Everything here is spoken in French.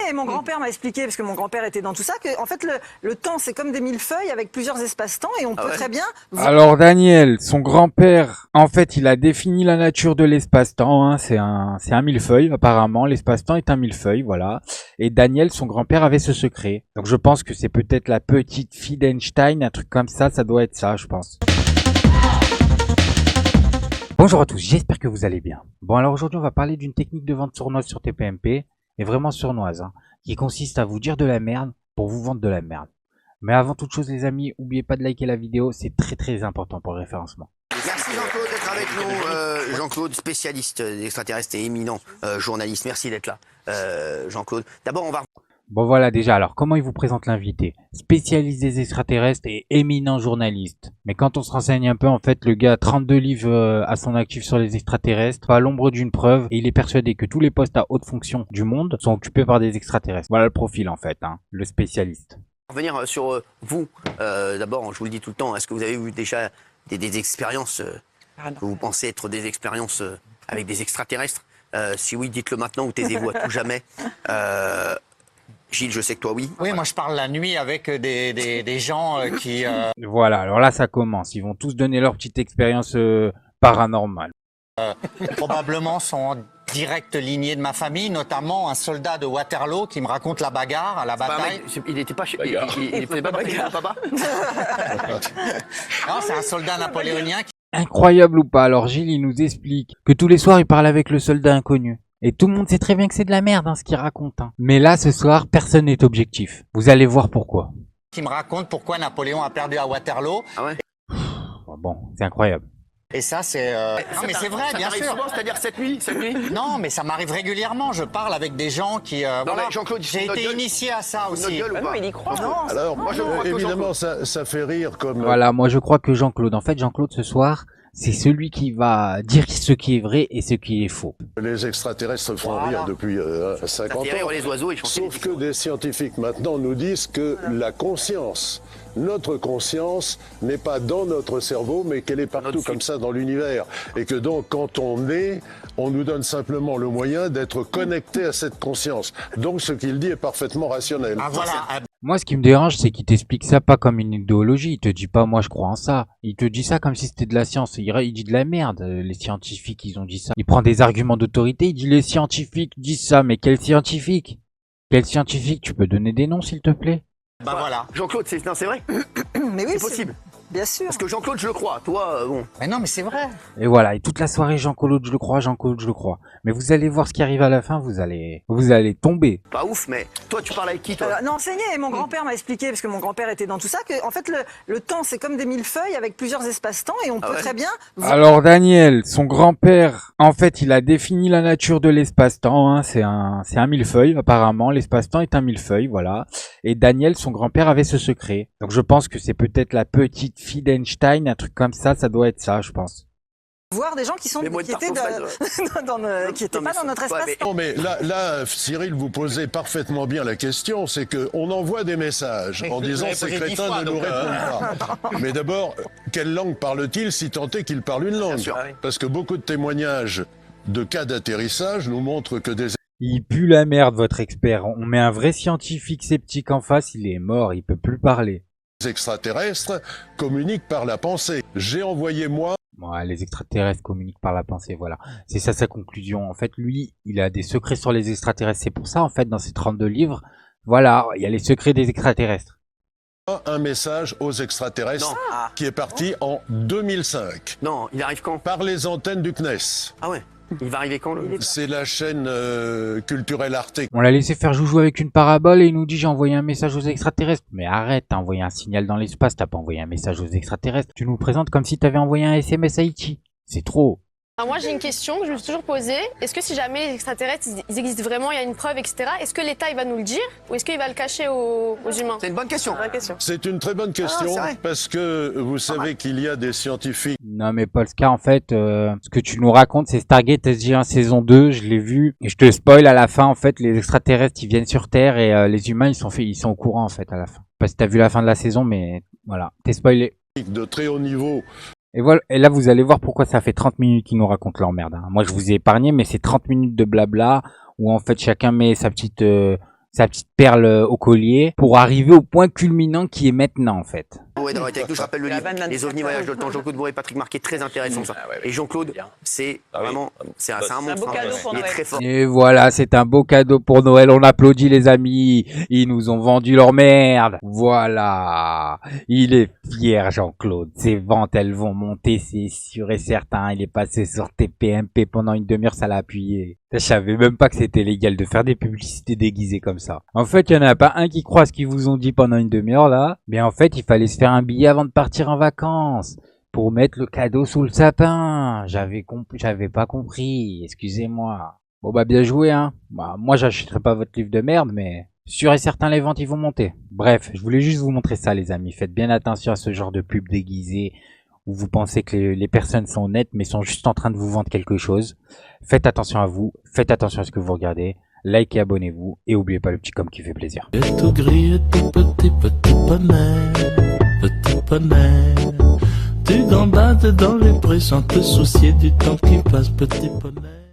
et mon grand-père m'a expliqué, parce que mon grand-père était dans tout ça, que en fait le temps c'est comme des millefeuilles avec plusieurs espaces-temps et on peut très bien... Alors Daniel, son grand-père, en fait il a défini la nature de l'espace-temps, hein. C'est un millefeuille apparemment, l'espace-temps est un millefeuille, voilà. Et Daniel, son grand-père avait ce secret. Donc je pense que c'est peut-être la petite fille d'Einstein, un truc comme ça doit être ça je pense. Bonjour à tous, j'espère que vous allez bien. Bon alors aujourd'hui on va parler d'une technique de vente sournoise sur TPMP, et vraiment sournoise, hein, qui consiste à vous dire de la merde pour vous vendre de la merde. Mais avant toute chose les amis, n'oubliez pas de liker la vidéo, c'est très important pour le référencement. Merci Jean-Claude d'être avec nous, Jean-Claude spécialiste des extraterrestres et éminent journaliste, merci d'être là Jean-Claude. D'abord on va... Bon voilà déjà, alors comment il vous présente l'invité? Spécialiste des extraterrestres et éminent journaliste. Mais quand on se renseigne un peu, en fait, le gars a 32 livres à son actif sur les extraterrestres, pas à l'ombre d'une preuve, et il est persuadé que tous les postes à haute fonction du monde sont occupés par des extraterrestres. Voilà le profil en fait, hein, le spécialiste. Revenir sur vous, d'abord je vous le dis tout le temps, est-ce que vous avez eu déjà des expériences que vous pensez être des expériences avec des extraterrestres? Si oui, dites-le maintenant ou taisez-vous à tout jamais. Gilles, je sais que toi, oui. Oui, moi je parle la nuit avec des gens qui... Voilà, alors là ça commence. Ils vont tous donner leur petite expérience paranormale. probablement sont en directe lignée de ma famille, notamment un soldat de Waterloo qui me raconte la bagarre à la bataille. Il n'était pas chez... Il faisait pas partie de son papa. Non, c'est un soldat napoléonien qui... Incroyable ou pas, alors Gilles il nous explique que tous les soirs il parle avec le soldat inconnu. Et tout le monde sait très bien que c'est de la merde hein, ce qu'il raconte. Hein. Mais là ce soir personne n'est objectif. Vous allez voir pourquoi. Qui me raconte pourquoi Napoléon a perdu à Waterloo. Ah ouais. Bon, c'est incroyable. Et ça c'est... Non mais c'est vrai, bien sûr. C'est-à-dire cette nuit Non mais ça m'arrive régulièrement, je parle avec des gens qui... voilà. Jean-Claude, j'ai été initié à ça aussi. Non, il y croit. Alors, moi je crois que évidemment, ça fait rire comme... Voilà, moi je crois que Jean-Claude, en fait Jean-Claude ce soir, c'est celui qui va dire ce qui est vrai et ce qui est faux. Les extraterrestres font rire depuis 50 Ça fait rire ans. les oiseaux et chanter. Sauf que des scientifiques maintenant nous disent que la conscience, notre conscience, n'est pas dans notre cerveau, mais qu'elle est partout comme ça dans l'univers. Et que donc, quand on est, on nous donne simplement le moyen d'être connecté à cette conscience. Donc, ce qu'il dit est parfaitement rationnel. Ah voilà. Moi ce qui me dérange c'est qu'il t'explique ça pas comme une idéologie, il te dit pas moi je crois en ça. Il te dit ça comme si c'était de la science, il dit de la merde, les scientifiques ils ont dit ça. Il prend des arguments d'autorité, il dit les scientifiques disent ça, mais quel scientifique? Quel scientifique? Tu peux donner des noms s'il te plaît? Bah voilà. Jean-Claude, c'est vrai. Mais oui, C'est possible. Bien sûr. Parce que Jean-Claude, je le crois. Toi, bon. Mais non mais c'est vrai. Et voilà, et toute la soirée Jean-Claude je le crois, Jean-Claude je le crois. Mais vous allez voir ce qui arrive à la fin, vous allez tomber. Pas ouf, mais toi, tu parles avec qui, toi? Non, enseigné, et mon grand-père m'a expliqué, parce que mon grand-père était dans tout ça, que en fait le temps c'est comme des millefeuilles avec plusieurs espaces-temps et on peut très bien... Alors Daniel, son grand-père, en fait il a défini la nature de l'espace-temps, hein. C'est un millefeuille apparemment, l'espace-temps est un millefeuille, voilà. Et Daniel, son grand-père avait ce secret. Donc je pense que c'est peut-être la petite fille d'Einstein, un truc comme ça doit être ça je pense. Voir des gens qui étaient qui étaient pas dans notre espace. Non, mais là, Cyril, vous posez parfaitement bien la question, c'est qu'on envoie des messages en disant ces crétins ne nous répondent pas. Mais d'abord, quelle langue parle-t-il si tant est qu'il parle une langue? Sûr, oui. Parce que beaucoup de témoignages de cas d'atterrissage nous montrent que des Il pue la merde votre expert, on met un vrai scientifique sceptique en face, il est mort, il peut plus parler. extraterrestres communiquent par la pensée. J'ai envoyé moi... Ouais, les extraterrestres communiquent par la pensée, voilà. C'est ça sa conclusion. En fait, lui, il a des secrets sur les extraterrestres. C'est pour ça, en fait, dans ses 32 livres, voilà, il y a les secrets des extraterrestres. un message aux extraterrestres qui est parti en 2005 Non, il arrive quand? par les antennes du CNES. Ah ouais. Il va arriver quand, le... C'est la chaîne culturelle Arte. On l'a laissé faire joujou avec une parabole et il nous dit j'ai envoyé un message aux extraterrestres. Mais arrête, t'as envoyé un signal dans l'espace, t'as pas envoyé un message aux extraterrestres. Tu nous présentes comme si t'avais envoyé un SMS à Haïti. C'est trop. Alors moi j'ai une question que je me suis toujours posée. Est-ce que si jamais les extraterrestres ils existent vraiment, il y a une preuve, etc., est-ce que l'État il va nous le dire ou est-ce qu'il va le cacher aux humains? C'est une bonne question. C'est une très bonne question parce que vous savez qu'il y a des scientifiques. Non mais Polska, en fait, ce que tu nous racontes c'est Stargate SG1 saison 2, je l'ai vu. Et je te spoil à la fin, en fait, les extraterrestres ils viennent sur Terre et les humains ils sont au courant en fait à la fin. Je sais pas si t'as vu la fin de la saison mais voilà, t'es spoilé. De très haut niveau. Et voilà, et là vous allez voir pourquoi ça fait 30 minutes qu'ils nous racontent leur merde. Hein. Moi je vous ai épargné, mais c'est 30 minutes de blabla où en fait chacun met sa petite sa petite perle au collier pour arriver au point culminant qui est maintenant en fait. Bourré d'avoir été avec nous, je rappelle le livre Les ovnis voyagent dans le temps, Jean-Claude Bourré, Patrick Marquet, très intéressant ça. Et Jean-Claude, c'est vraiment, c'est un monstre, beau cadeau pour il est Noël. très fort. Et voilà, c'est un beau cadeau pour Noël. On applaudit les amis. Ils nous ont vendu leur merde. Voilà. Il est fier, Jean-Claude. Ses ventes, elles vont monter, c'est sûr et certain. Il est passé sur TPMP pendant une demi-heure, ça l'a appuyé. Je savais même pas que c'était légal de faire des publicités déguisées comme ça. En fait, il y en a pas un qui croit ce qu'ils vous ont dit pendant une demi-heure là. Mais en fait, il fallait se faire un billet avant de partir en vacances. Pour mettre le cadeau sous le sapin. J'avais pas compris. Excusez-moi. Bon bah bien joué hein. Bah, moi j'achèterai pas votre livre de merde mais sûr et certain les ventes ils vont monter. Bref, je voulais juste vous montrer ça les amis. Faites bien attention à ce genre de pub déguisée où vous pensez que les personnes sont honnêtes mais sont juste en train de vous vendre quelque chose. Faites attention à vous, faites attention à ce que vous regardez. Likez, abonnez-vous et oubliez pas le petit com qui fait plaisir. Et tout gris et tout petit poney, petit poney. Tu gambades dans les prés sans te soucier du temps qui passe, petit poney.